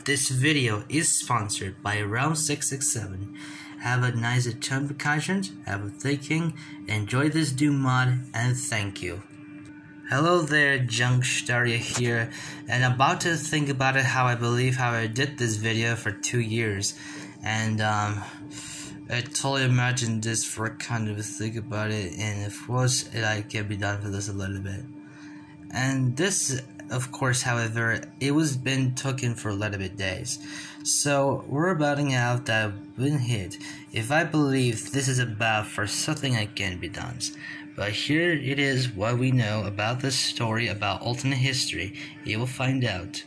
This video is sponsored by Realm 667. Have a nice return of conscience, have a thinking, enjoy this Doom mod, and thank you. Hello there, Junkstaria here, and about to think about it how I did this video for 2 years, and I totally imagined this for kind of a think about it, and of course I can be done for this a little bit. And this, of course, however, it was been taken for a little bit days. So we're about out that I've been hit. If I believe this is about for something that can be done. But here it is what we know about this story about alternate history. You will find out.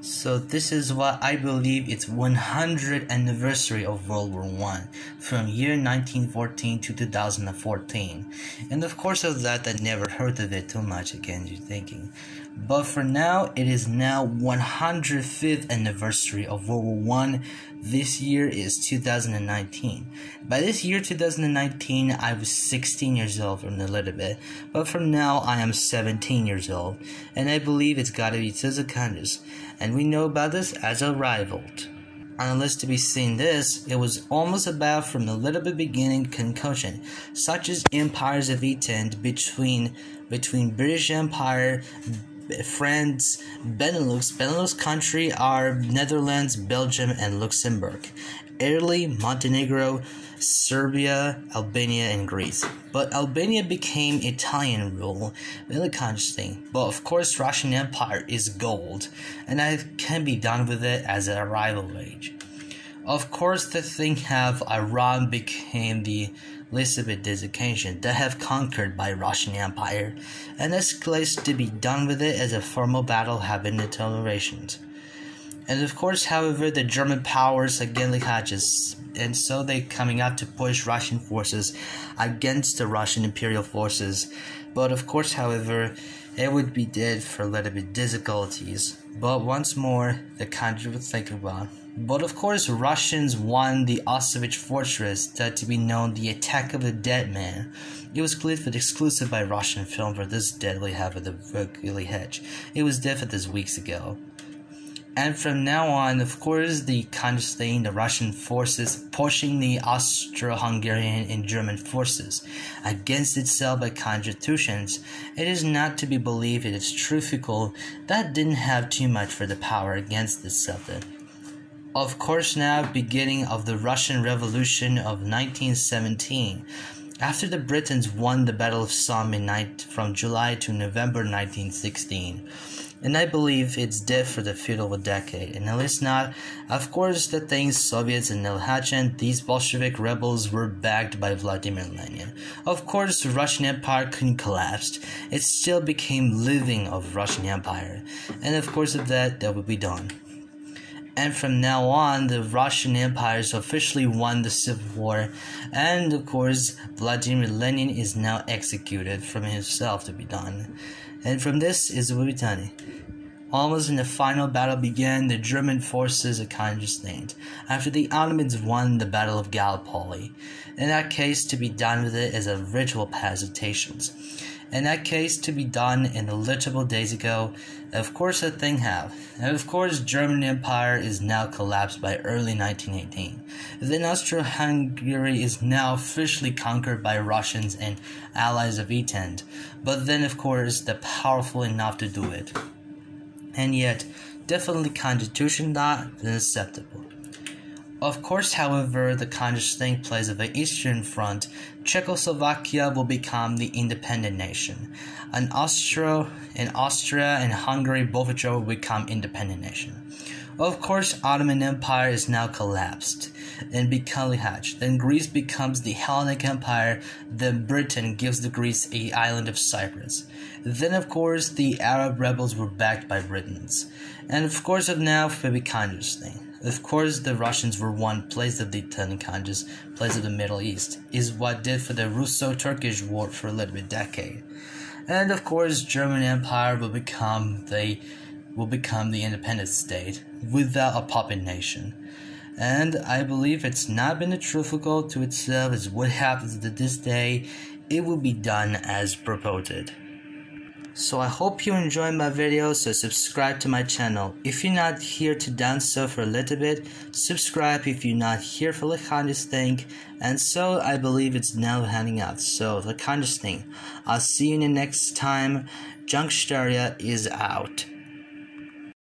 So this is what I believe it's 100th anniversary of World War I, from year 1914 to 2014. And of course of that, I never heard of it too much again, you're thinking. But for now, it is now 105th anniversary of World War I. This year is 2019. By this year 2019, I was 16 years old from a little bit, but from now I am 17 years old, and I believe it's gotta be Tsuzukanda's, and we know about this as a rival. On the list to be seen this, it was almost about from the little bit beginning concussion, such as empires of Entente between British Empire, France, Benelux country are Netherlands, Belgium, and Luxembourg, Italy, Montenegro, Serbia, Albania, and Greece. But Albania became Italian rule, really conscious thing. But of course, Russian Empire is gold, and I can be done with it as a rival age. Of course, the thing have Iran became the Elizabeth designation that have conquered by Russian Empire, and escalates to be done with it as a formal battle having the tolerations. And of course, however, the German powers again hatches, and so they coming out to push Russian forces against the Russian imperial forces. But of course, however, it would be dead for a little bit difficulties. But once more, the country would think about. But of course, Russians won the Auschwitz fortress, that to be known the Attack of the Dead Man. It was clipped exclusive by Russian film for this deadly half of the Verkuli Hedge. It was dead this weeks ago. And from now on, of course, the conscious thing, the Russian forces pushing the Austro-Hungarian and German forces against itself by constitutions, it is not to be believed it is truthful that didn't have too much for the power against itself then. Of course, now beginning of the Russian Revolution of 1917, after the Britons won the Battle of Somme from July to November 1916, and I believe it's dead for the feudal decade, and at least not. Of course, the things Soviets and Nelhachin, these Bolshevik rebels were backed by Vladimir Lenin. Of course, the Russian Empire couldn't collapse. It still became living of Russian Empire, and of course of that would be done. And from now on, the Russian Empire has officially won the Civil War, and of course, Vladimir Lenin is now executed from himself to be done. And from this is the Witani. Almost in the final battle began, the German forces are kind of named, after the Ottomans won the Battle of Gallipoli. In that case, to be done with it as a ritual passations. In that case, to be done in the literal days ago, of course the thing have. And of course, German Empire is now collapsed by early 1918. Then Austro-Hungary is now officially conquered by Russians and allies of Entente. But then, of course, they're powerful enough to do it. And yet, definitely constitution not acceptable. Of course, however, the conscious thing plays at the Eastern Front, Czechoslovakia will become the independent nation, and Austria and Hungary both will become independent nation. Of course, Ottoman Empire is now collapsed and become hatched. Then Greece becomes the Hellenic Empire. Then Britain gives the Greece the island of Cyprus. Then, of course, the Arab rebels were backed by Britons. And of course, of now, for the conscious thing. Of course, the Russians were one place of the Conscious, place of the Middle East, is what did for the Russo-Turkish War for a little bit decade. And of course, German Empire will become the independent state without a puppet nation. And I believe it's not been truthful to itself as what happens to this day, it will be done as proposed. So I hope you enjoy my video, so subscribe to my channel. If you're not here to dance so for a little bit, subscribe if you're not here for the kindest thing. And so I believe it's now handing out. So the kindest thing. I'll see you in the next time. Junksteria is out.